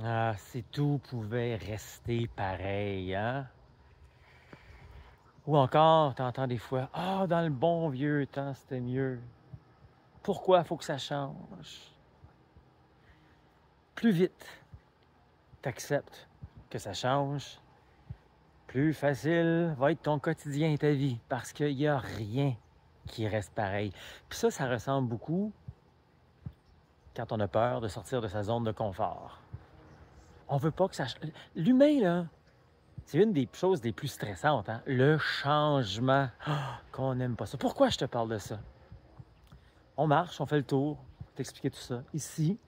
Ah, si tout pouvait rester pareil, hein? Ou encore, t'entends des fois, ah, dans le bon vieux temps, c'était mieux. Pourquoi faut que ça change? Plus vite t'acceptes que ça change, plus facile va être ton quotidien et ta vie, parce qu'il n'y a rien qui reste pareil. Puis ça ressemble beaucoup quand on a peur de sortir de sa zone de confort. On veut pas que ça... L'humain, là, c'est une des choses les plus stressantes, hein? Le changement. Ah, qu'on n'aime pas ça. Pourquoi je te parle de ça? On marche, on fait le tour, t'expliquer tout ça. Ici,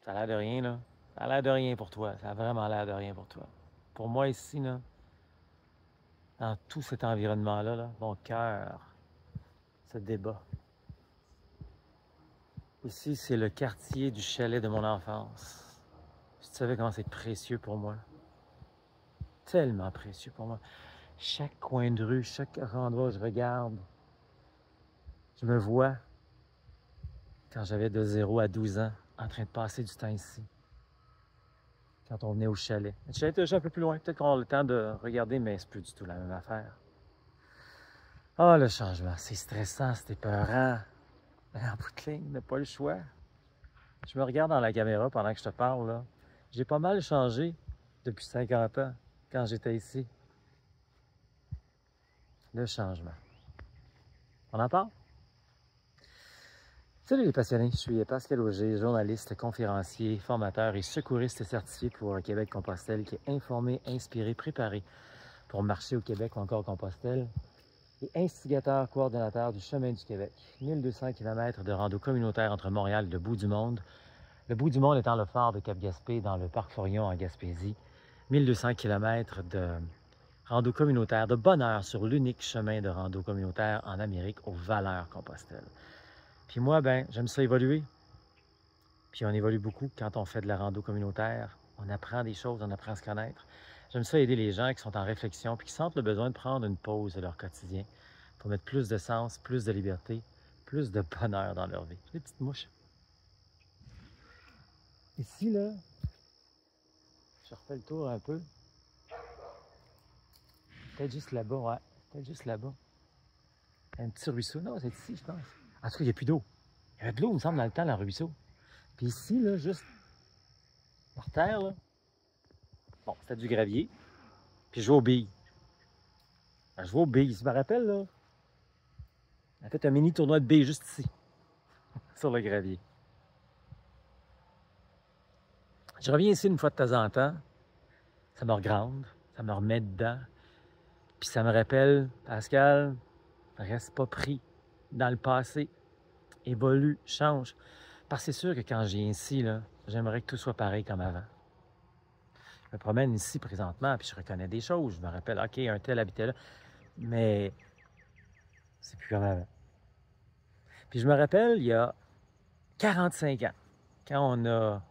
ça a l'air de rien, là. Ça a l'air de rien pour toi. Ça a vraiment l'air de rien pour toi. Pour moi, ici, là, dans tout cet environnement-là, là, mon cœur se débat. Ici, c'est le quartier du chalet de mon enfance. Si tu savais comment c'est précieux pour moi. Tellement précieux pour moi. Chaque coin de rue, chaque endroit où je regarde, je me vois quand j'avais de 0 à 12 ans en train de passer du temps ici. Quand on venait au chalet. Le chalet était déjà un peu plus loin. Peut-être qu'on a le temps de regarder, mais c'est plus du tout la même affaire. Ah, oh, le changement, c'est stressant, c'est épeurant. Mais en bout de ligne, on n'a pas le choix. Je me regarde dans la caméra pendant que je te parle, là. J'ai pas mal changé depuis 50 ans, quand j'étais ici. Le changement. On en parle? Salut les passionnés, je suis Pascal Auger, journaliste, conférencier, formateur et secouriste certifié pour Québec-Compostelle qui est informé, inspiré, préparé pour marcher au Québec ou encore Compostelle et instigateur, coordonnateur du Chemin du Québec. 1200 km de rando communautaire entre Montréal et le bout du monde. Le bout du monde étant le phare de Cap-Gaspé dans le parc Forion en Gaspésie. 1200 km de rando communautaire de bonheur sur l'unique chemin de rando communautaire en Amérique aux Valeurs-Compostelle. Puis moi, ben, j'aime ça évoluer. Puis on évolue beaucoup quand on fait de la rando communautaire. On apprend des choses, on apprend à se connaître. J'aime ça aider les gens qui sont en réflexion puis qui sentent le besoin de prendre une pause de leur quotidien pour mettre plus de sens, plus de liberté, plus de bonheur dans leur vie. Des petites mouches. Ici, là, je refais le tour un peu. Peut-être juste là-bas, ouais. Peut-être juste là-bas. Un petit ruisseau. Non, c'est ici, je pense. En tout cas, il n'y a plus d'eau. Il y avait de l'eau, il me semble, dans le temps, dans le ruisseau. Puis ici, là, juste par terre, là, bon, c'était du gravier. Puis je jouais aux billes. Je jouais aux billes. Je me rappelle, là, on a fait un mini tournoi de billes juste ici, sur le gravier. Je reviens ici une fois de temps en temps. Ça me regrande, ça me remet dedans. Puis ça me rappelle, Pascal, reste pas pris dans le passé. Évolue, change. Parce que c'est sûr que quand je viens ici, là, j'aimerais que tout soit pareil comme avant. Je me promène ici présentement, puis je reconnais des choses. Je me rappelle, OK, un tel habitait là. Mais c'est plus comme avant. Puis je me rappelle, il y a 45 ans, quand on a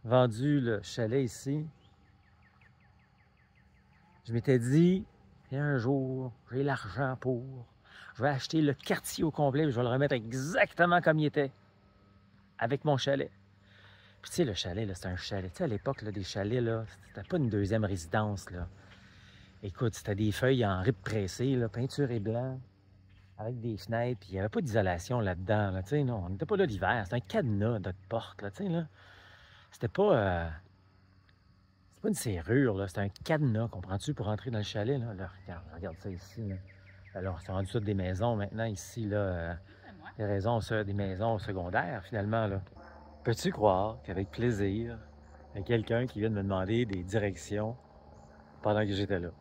vendu le chalet ici, je m'étais dit, et un jour, j'ai l'argent pour, je vais acheter le quartier au complet, et je vais le remettre exactement comme il était, avec mon chalet. Puis tu sais, le chalet, c'était un chalet. Tu sais, à l'époque, des chalets, là, c'était pas une deuxième résidence, là. Écoute, c'était des feuilles en rip pressé, là, peinture et blanc, avec des fenêtres, puis il n'y avait pas d'isolation là-dedans, là, tu sais, non, on n'était pas là l'hiver, c'était un cadenas, notre porte, là, tu sais, là. C'était pas une serrure, là, c'était un cadenas, comprends-tu, pour entrer dans le chalet, là. Là, regarde ça ici, là. Alors, c'est rendu ça des maisons maintenant, ici, là, des maisons secondaires, finalement, là. Peux-tu croire qu'avec plaisir, il y a quelqu'un qui vient de me demander des directions pendant que j'étais là?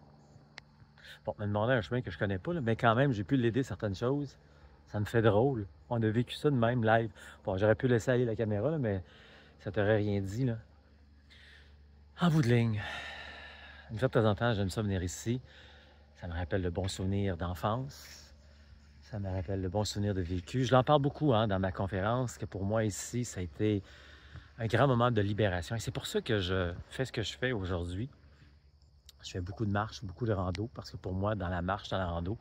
Bon, me demander un chemin que je connais pas, là, mais quand même, j'ai pu l'aider certaines choses. Ça me fait drôle. On a vécu ça de même live. Bon, j'aurais pu laisser aller la caméra, là, mais ça t'aurait rien dit, là. En bout de ligne, une fois de temps en temps, j'aime ça venir ici. Ça me rappelle le bon souvenir d'enfance. Ça me rappelle le bon souvenir de vécu. Je l'en parle beaucoup hein, dans ma conférence, que pour moi ici, ça a été un grand moment de libération. Et c'est pour ça que je fais ce que je fais aujourd'hui. Je fais beaucoup de marches, beaucoup de rando, parce que pour moi, dans la marche, dans la rando,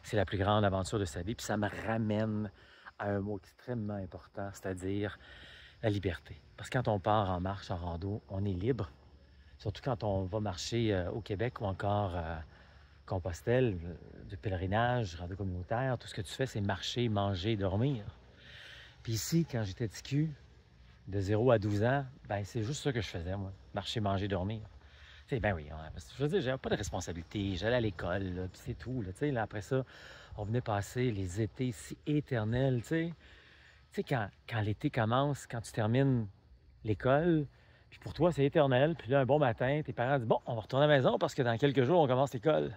c'est la plus grande aventure de sa vie. Puis ça me ramène à un mot extrêmement important, c'est-à-dire la liberté. Parce que quand on part en marche, en rando, on est libre. Surtout quand on va marcher au Québec ou encore Compostelle, du pèlerinage, rando communautaire, tout ce que tu fais, c'est marcher, manger, dormir. Puis ici, quand j'étais petit cul, de 0 à 12 ans, ben c'est juste ça que je faisais, moi. Marcher, manger, dormir. Tu sais, ben oui, je veux dire, j'avais pas de responsabilité. J'allais à l'école, là, puis c'est tout. Là, tu sais, là, après ça, on venait passer les étés si éternels, tu sais. Tu sais, quand l'été commence, quand tu termines l'école, puis pour toi, c'est éternel. Puis là, un bon matin, tes parents disent, bon, on va retourner à la maison parce que dans quelques jours, on commence l'école.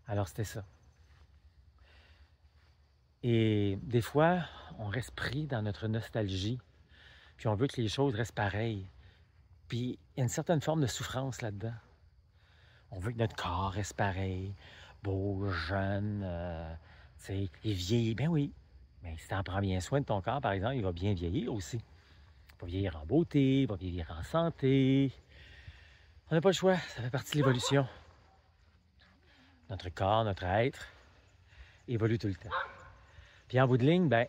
Alors, c'était ça. Et des fois, on reste pris dans notre nostalgie, puis on veut que les choses restent pareilles. Puis il y a une certaine forme de souffrance là-dedans. On veut que notre corps reste pareil, beau, jeune, tu sais, et vieillir. Ben oui, mais si tu en prends bien soin de ton corps, par exemple, il va bien vieillir aussi. Il va vieillir en beauté, il va vieillir en santé. On n'a pas le choix, ça fait partie de l'évolution. Notre corps, notre être évolue tout le temps. Puis en bout de ligne, ben,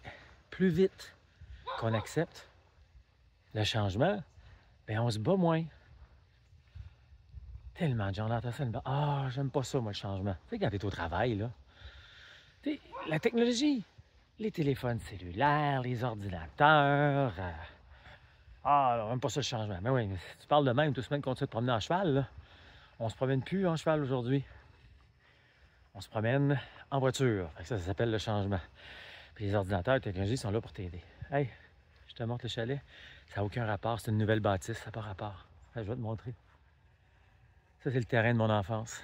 plus vite qu'on accepte le changement, ben on se bat moins. Tellement de gens entendent ça, ah, j'aime pas ça, moi, le changement. Tu sais, quand t'es au travail, là, tu sais, la technologie, les téléphones cellulaires, les ordinateurs. Ah, alors, j'aime pas ça, le changement. Mais oui, mais si tu parles de même, tout semaine continue de te promener en cheval, là. On se promène plus en cheval aujourd'hui. On se promène en voiture. Fait que ça s'appelle le changement. Puis les ordinateurs, les technologies sont là pour t'aider. Hey, je te montre le chalet. Ça n'a aucun rapport, c'est une nouvelle bâtisse, ça n'a pas rapport. Hey, je vais te montrer. Ça, c'est le terrain de mon enfance.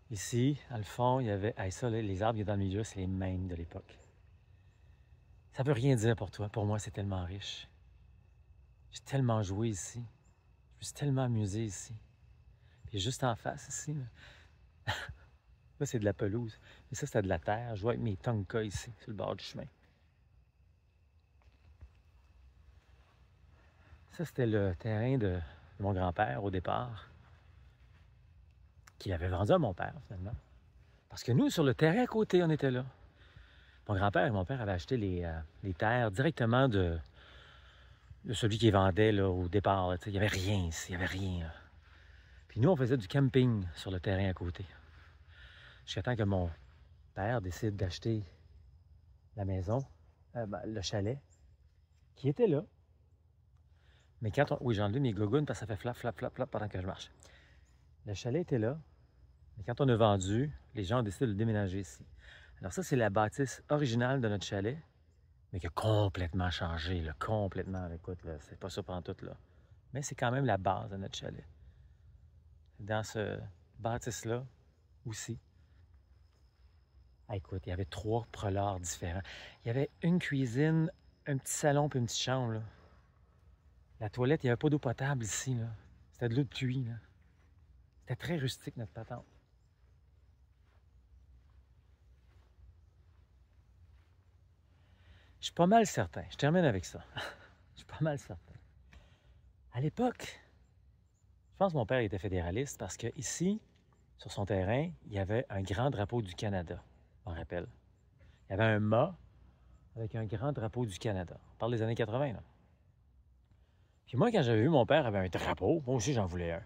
Ici, dans le fond, il y avait... Hey, ça, là, les arbres qui sont dans le milieu, c'est les mêmes de l'époque. Ça veut rien dire pour toi. Pour moi, c'est tellement riche. J'ai tellement joué ici. Je me suis tellement amusé ici. Puis juste en face, ici, là c'est de la pelouse. Mais ça, c'était de la terre. Je jouais avec mes tonkas ici, sur le bord du chemin. Ça, c'était le terrain de mon grand-père au départ, qu'il avait vendu à mon père, finalement. Parce que nous, sur le terrain à côté, on était là. Mon grand-père et mon père avaient acheté les terres directement de celui qui vendait là, au départ. Là, il n'y avait rien ici, il n'y avait rien. Là. Puis nous, on faisait du camping sur le terrain à côté. Jusqu'à temps que mon père décide d'acheter la maison, le chalet, qui était là. Mais quand on... Oui, j'ai enlevé mes gougounes parce que ça fait flap, flap, flap, flap pendant que je marche. Le chalet était là, mais quand on a vendu, les gens ont décidé de le déménager ici. Alors ça, c'est la bâtisse originale de notre chalet, mais qui a complètement changé, là, complètement. Écoute, là, c'est pas ça pantoute, là. Mais c'est quand même la base de notre chalet. Dans ce bâtisse-là aussi. Ah, écoute, il y avait 3 prelats différents. Il y avait une cuisine, un petit salon puis une petite chambre, là. La toilette, il n'y avait pas d'eau potable ici, là. C'était de l'eau de puits, là. C'était très rustique, notre patente. Je suis pas mal certain. Je termine avec ça. Je suis pas mal certain. À l'époque, je pense que mon père était fédéraliste parce que ici, sur son terrain, il y avait un grand drapeau du Canada, je me rappelle. Il y avait un mât avec un grand drapeau du Canada. On parle des années 80, là. Puis moi, quand j'avais vu mon père avait un drapeau, moi aussi, j'en voulais un.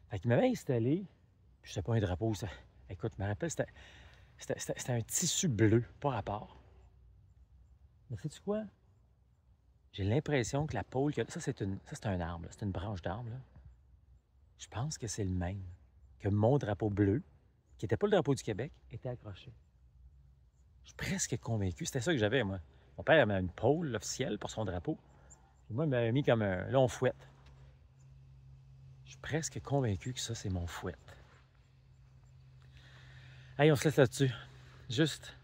Fait qu'il m'avait installé, puis c'était pas un drapeau, ça... Écoute, je me rappelle, c'était un tissu bleu, pas rapport. Mais sais-tu quoi? J'ai l'impression que la pôle... Ça, c'est un arbre, c'est une branche d'arbre, là. Je pense que c'est le même. Que mon drapeau bleu, qui n'était pas le drapeau du Québec, était accroché. Je suis presque convaincu. C'était ça que j'avais, moi. Mon père avait une pôle officielle pour son drapeau. Puis moi, il m'avait mis comme un... Là, on fouette. Je suis presque convaincu que ça, c'est mon fouette. Allez, on se laisse là-dessus. Juste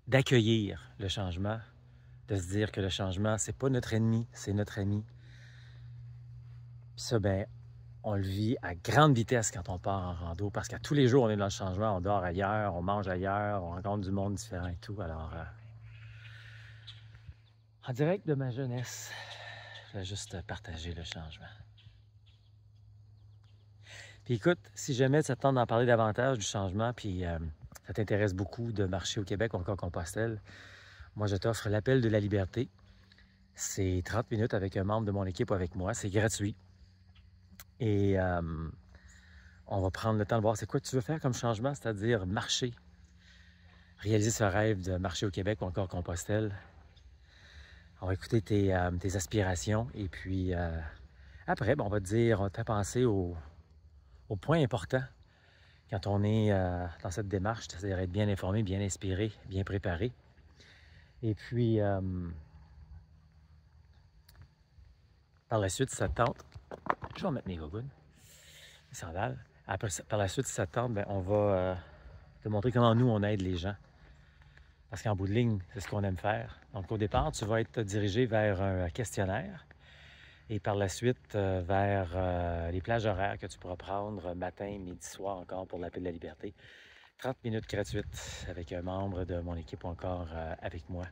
d'accueillir le changement, de se dire que le changement, c'est pas notre ennemi, c'est notre ami. Puis ça, ben, on le vit à grande vitesse quand on part en rando, parce qu'à tous les jours, on est dans le changement, on dort ailleurs, on mange ailleurs, on rencontre du monde différent et tout. Alors, en direct de ma jeunesse, je vais juste partager le changement. Puis écoute, si jamais ça te tente d'en parler davantage du changement, puis ça t'intéresse beaucoup de marcher au Québec ou encore Compostelle, moi, je t'offre l'appel de la liberté. C'est 30 minutes avec un membre de mon équipe ou avec moi. C'est gratuit. Et on va prendre le temps de voir c'est quoi que tu veux faire comme changement, c'est-à-dire marcher, réaliser ce rêve de marcher au Québec ou encore Compostelle. On va écouter tes aspirations et puis après, on va te dire, on te fait penser aux points importants quand on est dans cette démarche, c'est-à-dire être bien informé, bien inspiré, bien préparé. Et puis, par la suite, si ça te tente, je vais mettre mes gogoons, mes sandales. Après, par la suite, si ça te tente, on va te montrer comment nous, on aide les gens. Parce qu'en bout de ligne, c'est ce qu'on aime faire. Donc, au départ, tu vas être dirigé vers un questionnaire et par la suite, vers les plages horaires que tu pourras prendre matin, midi, soir encore pour l'appel de la liberté. 30 minutes gratuites avec un membre de mon équipe ou encore avec moi.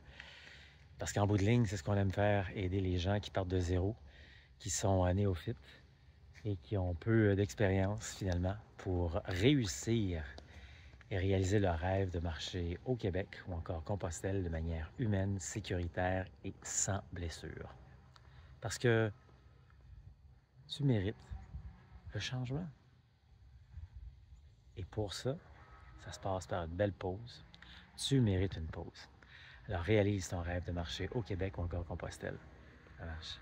Parce qu'en bout de ligne, c'est ce qu'on aime faire, aider les gens qui partent de zéro, qui sont néophytes et qui ont peu d'expérience finalement pour réussir et réaliser leur rêve de marcher au Québec ou encore Compostelle de manière humaine, sécuritaire et sans blessure. Parce que tu mérites le changement. Et pour ça, ça se passe par une belle pause. Tu mérites une pause. Alors réalise ton rêve de marcher au Québec ou encore Compostelle. Ça marche.